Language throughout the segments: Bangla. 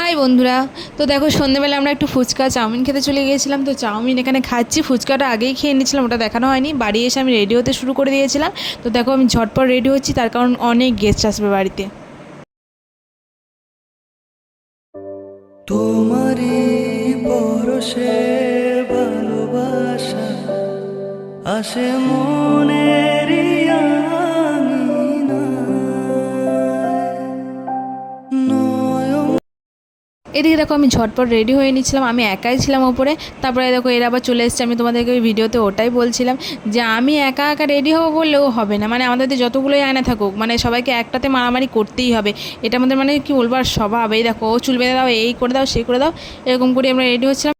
হাই বন্ধুরা। তো দেখো সন্ধ্যেবেলা আমরা একটু ফুচকা চাউমিন খেতে চলে গিয়েছিলাম। তো চাউমিন এখানে খাচ্ছি, ফুচকাটা আগেই খেয়ে নিয়েছিলাম, ওটা দেখানো হয়নি। বাড়ি এসে আমি রেডি হতে শুরু করে দিয়েছিলাম। তো দেখো আমি ঝটপট রেডি হচ্ছি, তার কারণ অনেক গেস্ট আসবে বাড়িতে। তোমারই পরশে ভালোবাসা আসে মনেরই এদিকে দেখো আমি ঝটপট রেডি হয়ে নিচ্ছিলাম, আমি একাই ছিলাম ওপরে। তারপরে দেখো এরা আবার চলে এসেছে। আমি তোমাদেরকে ওই ভিডিওতে ওটাই বলছিলাম যে আমি একা একা রেডি হবো বললেও হবে না, মানে আমাদের যতগুলোই আয়না থাকুক, মানে সবাইকে একটাতে মারামারি করতেই হবে। এটা আমাদের মানে কি বলবো আর স্বভাব। এই দেখো ও চুল বেঁধে দাও, এই করে দাও, সেই করে দাও, এরকম করে আমরা রেডি হচ্ছিলাম।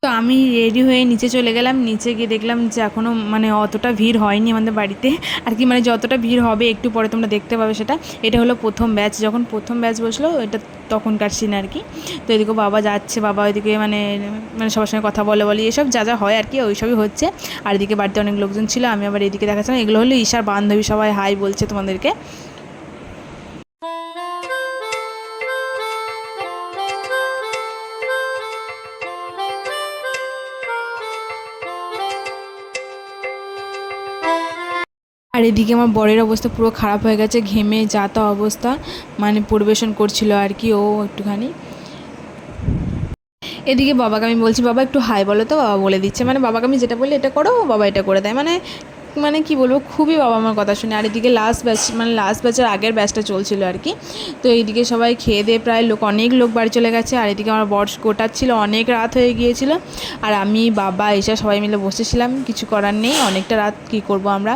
তো আমি রেডি হয়ে নিচে চলে গেলাম। নিচে গিয়ে দেখলাম যে এখনও মানে অতটা ভিড় হয়নি আমাদের বাড়িতে আর কি, মানে যতটা ভিড় হবে একটু পরে তোমরা দেখতে পাবে সেটা। এটা হলো প্রথম ব্যাচ, যখন প্রথম ব্যাচ বসলো এটা তখনকার সিন আর কি। তো এদিকে বাবা যাচ্ছে, বাবা ওইদিকে মানে মানে সবার সঙ্গে কথা বলে এসব যা যা হয় আর কি, ওইসবই হচ্ছে। আর এদিকে বাড়িতে অনেক লোকজন ছিল, আমি আবার এদিকে দেখাচ্ছিলাম। এগুলো হলো ঈশার বান্ধবী, সবাই হাই বলছে তোমাদেরকে। আর এদিকে আমার বরের অবস্থা পুরো খারাপ হয়ে গেছে, ঘেমে যা তা অবস্থা, মানে পরিবেশন করছিল আর কি ও একটুখানি। এদিকে বাবাকে আমি বলছি বাবা একটু হাই বলো, তো বাবা বলে দিচ্ছে, মানে বাবাকে আমি যেটা বলি এটা করো, বাবা এটা করে দেয়। মানে মানে কি বলবো, খুবই বাবা আমার কথা শুনে। আর এদিকে লাস্ট ব্যাচ, মানে লাস্ট ব্যাচের আগের ব্যাচটা চলছিল আর কি। তো এইদিকে সবাই খেয়ে দিয়ে প্রায় অনেক লোক বাড়ি চলে গেছে। আর এদিকে আমার বর গোটাচ্ছিল, অনেক রাত হয়ে গিয়েছিল। আর আমি বাবা এসে সবাই মিলে বসেছিলাম, কিছু করার নেই, অনেকটা রাত কি করব আমরা।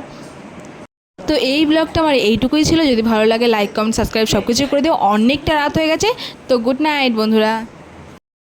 তো এই ব্লগটা আমার এইটুকুই ছিল। যদি ভালো লাগে লাইক কমেন্ট সাবস্ক্রাইব সব কিছু করে দিও। অনেকটা রাত হয়ে গেছে। তো গুড নাইট বন্ধুরা।